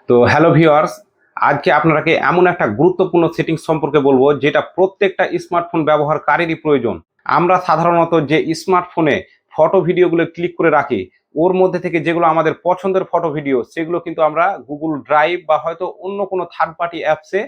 তো hello viewers, আজকে আপনাকে এমন একটা গুরুত্বপূর্ণ সেটিংস সম্পর্কে বলবো যেটা প্রত্যেকটা স্মার্টফোন ব্যবহারকারীরই প্রয়োজন। আমরা সাধারণত যে স্মার্টফোনে ফটো ভিডিওগুলো ক্লিক করে রাখি, ওর মধ্যে থেকে যেগুলো আমাদের পছন্দের ফটো ভিডিও সেগুলো কিন্তু আমরা গুগল ড্রাইভ বা হয়তো অন্য কোনো থার্ড পার্টি অ্যাপসে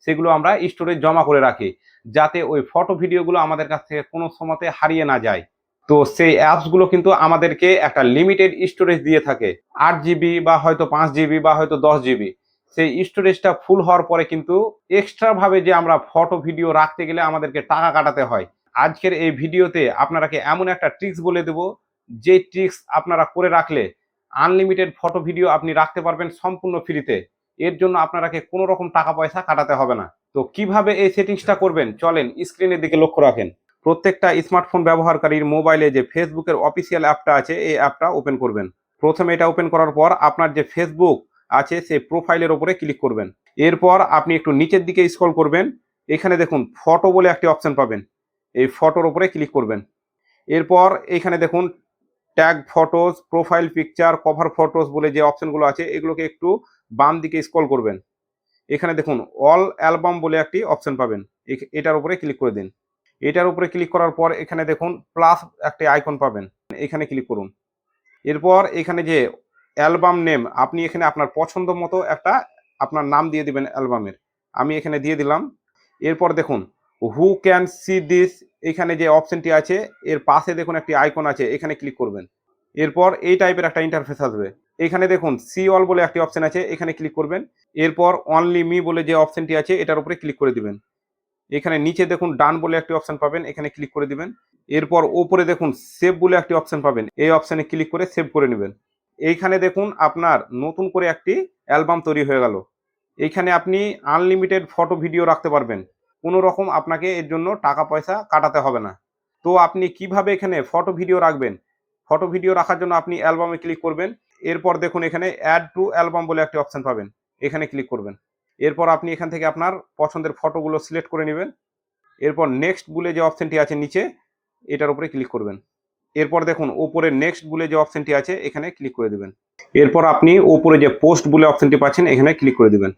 সেগুলো আমরা স্টোরেজ জমা করে রাখি, যাতে ওই ফটো ভিডিওগুলো আমাদের কাছ থেকে কোনো সময়তে হারিয়ে না যায়। তো সেই অ্যাপসগুলো কিন্তু আমাদেরকে একটা লিমিটেড স্টোরেজ দিয়ে থাকে, 8 জিবি বা হয়তো 5 জিবি বা হয়তো 10 জিবি। সেই স্টোরেজটা ফুল হওয়ার পরে কিন্তু এক্সট্রা ভাবে যে আমরা ফটো ভিডিও রাখতে গেলে আমাদেরকে টাকা কাটাতে হয়। আজকের এই ভিডিওতে আপনারাকে এমন একটা ট্রিক্স বলে দেব, যে ট্রিক্স আপনারা করে রাখলে আনলিমিটেড ফটো ভিডিও আপনি রাখতে পারবেন সম্পূর্ণ ফ্রিতে। এর জন্য আপনারাকে কোনো রকম টাকা পয়সা কাটাতে হবে না। তো কিভাবে এই সেটিংসটা করবেন, চলেন স্ক্রিনের দিকে লক্ষ্য রাখেন। প্রত্যেকটা স্মার্টফোন ব্যবহারকারীর মোবাইলে যে ফেসবুকের অফিসিয়াল অ্যাপটা আছে, এই অ্যাপটা ওপেন করবেন। প্রথমে এটা ওপেন করার পর আপনার যে ফেসবুক আছে সেই প্রোফাইলের উপরে ক্লিক করবেন। এরপর আপনি একটু নিচের দিকে স্ক্রল করবেন, এখানে দেখুন ফটো বলে একটি অপশন পাবেন, এই ফটোর উপরে ক্লিক করবেন। এরপর এখানে দেখুন tag photos, profile picture, cover photos বলে যে অপশনগুলো আছে এগুলোকে একটু বাম দিকে স্ক্রল করবেন। এখানে দেখুন অল অ্যালবাম বলে একটি অপশন পাবেন, এটার উপরে ক্লিক করে দিন। এটার উপরে ক্লিক করার পর এখানে দেখুন প্লাস একটি আইকন পাবেন, এখানে ক্লিক করুন। এরপর এখানে যে অ্যালবাম নেম, আপনি এখানে আপনার পছন্দ মতো একটা আপনার নাম দিয়ে দিবেন অ্যালবামের, আমি এখানে দিয়ে দিলাম। এরপর দেখুন হু ক্যান সি দিস, এখানে যে অপশনটি আছে এর পাশে দেখুন একটি আইকন আছে, এখানে ক্লিক করবেন। এরপর এই টাইপের একটা ইন্টারফেস আসবে। এখানে দেখুন সি অল বলে একটি অপশন আছে, এখানে ক্লিক করবেন। এরপর অনলি মি বলে যে অপশনটি আছে এটার উপরে ক্লিক করে দিবেন। এখানে নিচে দেখুন ডান বলে একটি অপশন পাবেন, এখানে ক্লিক করে দিবেন। এরপর ওপরে দেখুন সেভ বলে একটি অপশন পাবেন, এই অপশনে ক্লিক করে সেভ করে নেবেন। এইখানে দেখুন আপনার নতুন করে একটি অ্যালবাম তৈরি হয়ে গেল। এইখানে আপনি আনলিমিটেড ফটো ভিডিও রাখতে পারবেন, কোনো রকম আপনাকে এর জন্য টাকা পয়সা কাটাতে হবে না। তো আপনি কিভাবে এখানে ফটো ভিডিও রাখবেন, ফটো ভিডিও রাখার জন্য আপনি অ্যালবামে ক্লিক করবেন। এরপর দেখুন এখানে অ্যাড টু অ্যালবাম বলে একটি অপশন পাবেন, এখানে ক্লিক করবেন। এরপর আপনি এখান থেকে আপনার পছন্দের ফটোগুলো সিলেক্ট করে নেবেন। এরপর নেক্সট বলে যে অপশনটি আছে নিচে, এটার উপরে ক্লিক করবেন। এরপর দেখুন ওপরে নেক্সট বলে যে অপশনটি আছে এখানে ক্লিক করে দিবেন। এরপর আপনি ওপরে যে পোস্ট বলে অপশনটি পাচ্ছেন এখানে ক্লিক করে দিবেন।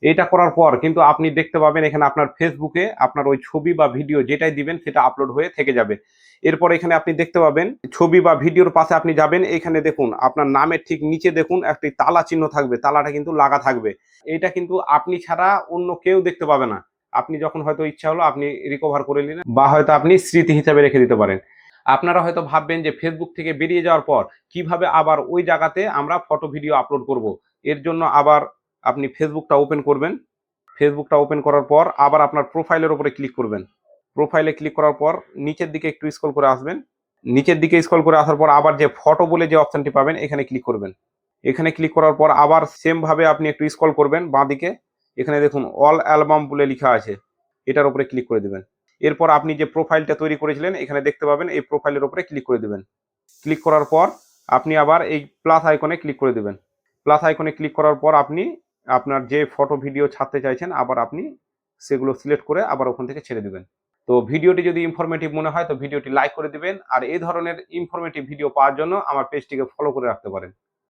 এটা করার পর কিন্তু আপনি দেখতে পাবেন এখানে আপনার ফেসবুকে আপনার ওই ছবি বা ভিডিও যেটাই দিবেন সেটা আপলোড হয়ে থেকে যাবে। এরপর এখানে আপনি দেখতে পাবেন ছবি বা ভিডিওর পাশে আপনি যাবেন, এখানে দেখুন আপনার নামের ঠিক নিচে দেখুন একটি তালা চিহ্ন থাকবে, তালাটা কিন্তু লাগা থাকবে। এটা কিন্তু আপনি ছাড়া অন্য কেউ দেখতে পাবে না। আপনি যখন হয়তো ইচ্ছা হলো আপনি রিকভার করে নিলেন, বা হয়তো আপনি স্মৃতি হিসাবে রেখে দিতে পারেন। আপনারা হয়তো ভাববেন যে ফেসবুক থেকে বেরিয়ে যাওয়ার পর কিভাবে আবার ওই জায়গাতে আমরা ফটো ভিডিও আপলোড করব। এর জন্য আবার আপনি ফেসবুকটা ওপেন করবেন। ফেসবুকটা ওপেন করার পর আবার আপনার প্রোফাইলের উপরে ক্লিক করবেন। প্রোফাইলে ক্লিক করার পর নিচের দিকে একটু স্ক্রল করে আসবেন। নিচের দিকে স্ক্রল করে আসার পর আবার যে ফটো বলে যে অপশনটি পাবেন এখানে ক্লিক করবেন। এখানে ক্লিক করার পর আবার সেম ভাবে আপনি একটু স্ক্রল করবেন বাঁদিকে, এখানে দেখুন অল অ্যালবাম বলে লেখা আছে, এটার উপরে ক্লিক করে দিবেন। এরপর আপনি যে প্রোফাইলটা তৈরি করেছিলেন এখানে দেখতে পাবেন, এই প্রোফাইলের উপরে ক্লিক করে দিবেন। ক্লিক করার পর আপনি আবার এই প্লাস আইকনে ক্লিক করে দিবেন। প্লাস আইকনে ক্লিক করার পর আপনি আপনার যে ফটো ভিডিও ছাড়তে চাইছেন আবার আপনি সেগুলো সিলেক্ট করে আবার ওখান থেকে ছেড়ে দিবেন। তো ভিডিওটি যদি ইনফরমেটিভ মনে হয় তো ভিডিওটি লাইক করে দিবেন, আর এই ধরনের ইনফরমেটিভ ভিডিও পাওয়ার জন্য আমার পেজটিকে ফলো করে রাখতে পারেন।